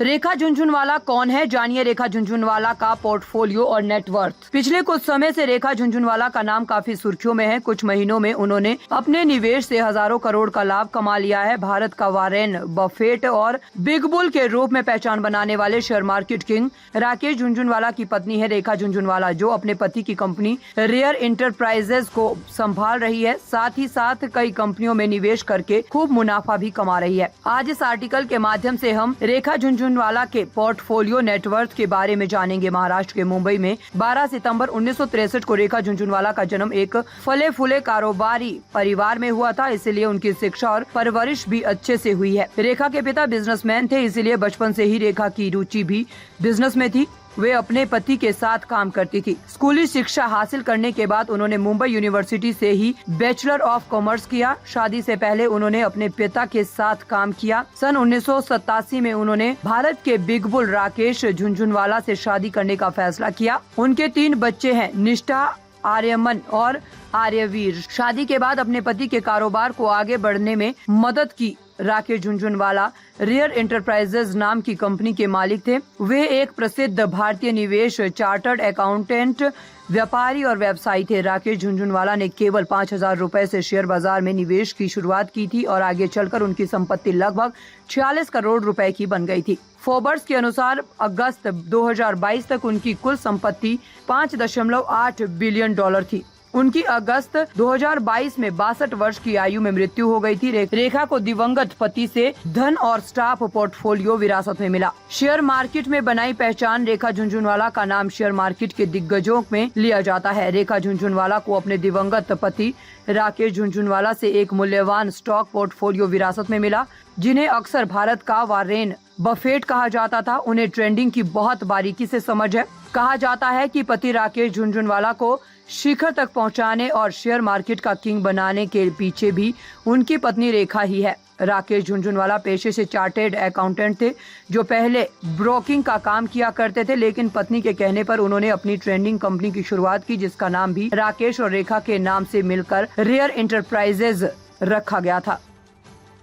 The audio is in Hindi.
रेखा झुनझुनवाला कौन है, जानिए रेखा झुनझुनवाला का पोर्टफोलियो और नेटवर्थ। पिछले कुछ समय से रेखा झुनझुनवाला का नाम काफी सुर्खियों में है। कुछ महीनों में उन्होंने अपने निवेश से हजारों करोड़ का लाभ कमा लिया है। भारत का वॉरेन बफेट और बिग बुल के रूप में पहचान बनाने वाले share market king Rakesh Jhunjhunwala की पत्नी है रेखा झुनझुनवाला, जो अपने पति की कंपनी रेयर एंटरप्राइजेज को संभाल रही है। साथ ही साथ कई कंपनियों में निवेश करके खूब मुनाफा भी कमा रही है। आज इस आर्टिकल के माध्यम से हम रेखा झुनझुनवाला के पोर्टफोलियो नेटवर्थ के बारे में जानेंगे। महाराष्ट्र के मुंबई में 12 सितंबर 1963 को रेखा झुनझुनवाला का जन्म एक फले फूले कारोबारी परिवार में हुआ था, इसलिए उनकी शिक्षा और परवरिश भी अच्छे से हुई है। रेखा के पिता बिजनेसमैन थे, इसीलिए बचपन से ही रेखा की रुचि भी बिजनेस में थी। वे अपने पति के साथ काम करती थी। स्कूली शिक्षा हासिल करने के बाद उन्होंने मुंबई यूनिवर्सिटी से ही बैचलर ऑफ कॉमर्स किया। शादी से पहले उन्होंने अपने पिता के साथ काम किया। सन 1987 में उन्होंने भारत के बिग बुल राकेश झुनझुनवाला से शादी करने का फैसला किया। उनके 3 बच्चे हैं, निष्ठा, आर्यमन और आर्यवीर। शादी के बाद अपने पति के कारोबार को आगे बढ़ने में मदद की। राकेश झुनझुनवाला रेयर एंटरप्राइजेज नाम की कंपनी के मालिक थे। वे एक प्रसिद्ध भारतीय निवेश, चार्टर्ड अकाउंटेंट, व्यापारी और व्यवसायी थे। राकेश झुनझुनवाला ने केवल 5,000 रुपए से शेयर बाजार में निवेश की शुरुआत की थी और आगे चलकर उनकी संपत्ति लगभग 46 करोड़ रुपए की बन गई थी। फोर्ब्स के अनुसार अगस्त 2022 तक उनकी कुल संपत्ति $5.8 बिलियन थी। उनकी अगस्त 2022 में 62 वर्ष की आयु में मृत्यु हो गई थी। रेखा को दिवंगत पति से धन और स्टाफ पोर्टफोलियो विरासत में मिला। शेयर मार्केट में बनाई पहचान। रेखा झुनझुनवाला का नाम शेयर मार्केट के दिग्गजों में लिया जाता है। रेखा झुनझुनवाला को अपने दिवंगत पति राकेश झुनझुनवाला से एक मूल्यवान स्टॉक पोर्टफोलियो विरासत में मिला, जिन्हें अक्सर भारत का वॉरेन बफेट कहा जाता था। उन्हें ट्रेडिंग की बहुत बारीकी से समझ है। कहा जाता है कि पति राकेश झुनझुनवाला को शिखर तक पहुंचाने और शेयर मार्केट का किंग बनाने के पीछे भी उनकी पत्नी रेखा ही है। राकेश झुनझुनवाला पेशे से चार्टर्ड अकाउंटेंट थे, जो पहले ब्रोकिंग का काम किया करते थे, लेकिन पत्नी के कहने पर उन्होंने अपनी ट्रेडिंग कंपनी की शुरुआत की, जिसका नाम भी राकेश और रेखा के नाम से मिलकर रेयर एंटरप्राइजेज रखा गया था।